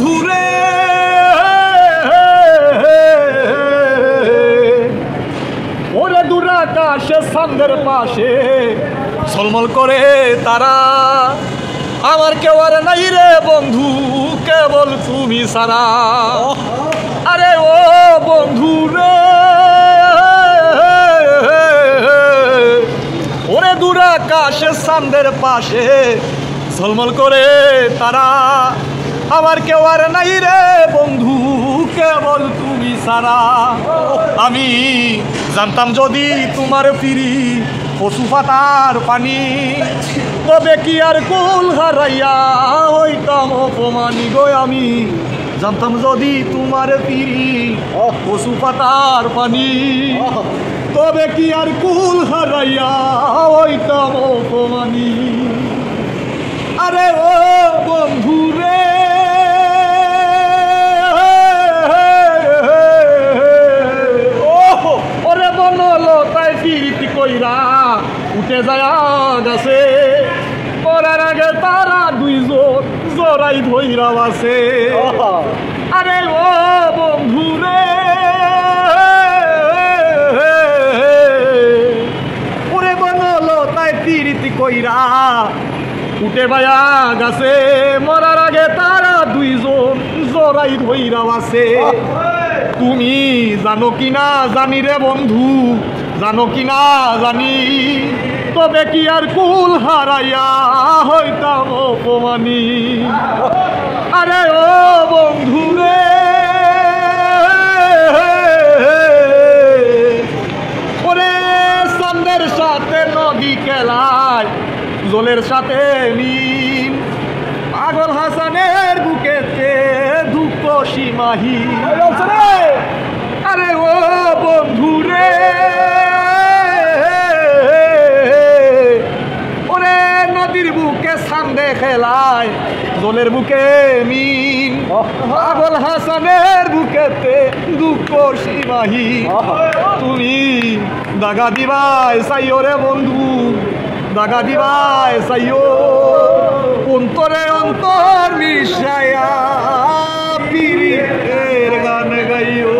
বন্ধুরে ওরে দূর আকাশে চাঁদের পাশে ঝলমল করে তারা, আমার কেউ আর নাই রে বন্ধু কেবল তুমি সারা। আরে ও বন্ধু রে ওরে দূর আকাশে চাঁদের পাশে ঝলমল করে তারা, আমার কেউ আর নাই রে বন্ধু কেবল তুমি সারা। আমি জানতাম যদি তোমার ফিরি পশু পাতার পানি, তবে কি আর কুল হারাইয়া হইতাম অপমানি গো। আমি জানতাম যদি তোমার ফিরি পশু পাতার পানি, তবে কি আর কুল হারাইয়া হইতাম অপমানি। আরে ও বন্ধু রে ওরে বনলতায় ফিরিতি কইরা উঠে যায় গাছে, পরার আগে তারা দুইজন জড়াই ধইরা আছে। আরে ও বন্ধু রে ওরে বনলতায় ফিরিতি কইরা উঠে বায়া গাছে, মরার আগে তারা দুইজন জড়াই ধইরা আছে। তুমি জানো কিনা জানি রে বন্ধু, জানো কিনা জানি, তবে কি আর কুল হারাইয়া হইতাম অপমানি। আরে ও বন্ধু রে ওরে চাঁদের সাথে নদী খেলায় জলের সাথে মিল, পাগল হাসানের বুকেতে দুঃখ সীমাহীন। আরে ও বন্ধু রে ওরে নদীর বুকে চাঁদে খেলায় জলের বুকে মিল, পাগল হাসানের বুকেতে দুঃখ সীমাহীন। তুমি দাগা দিবাই চাইও রে বন্ধু, দাগা দিবাই চাইও, অন্তরে অন্তর মিশায়া পীরের গান গাইও।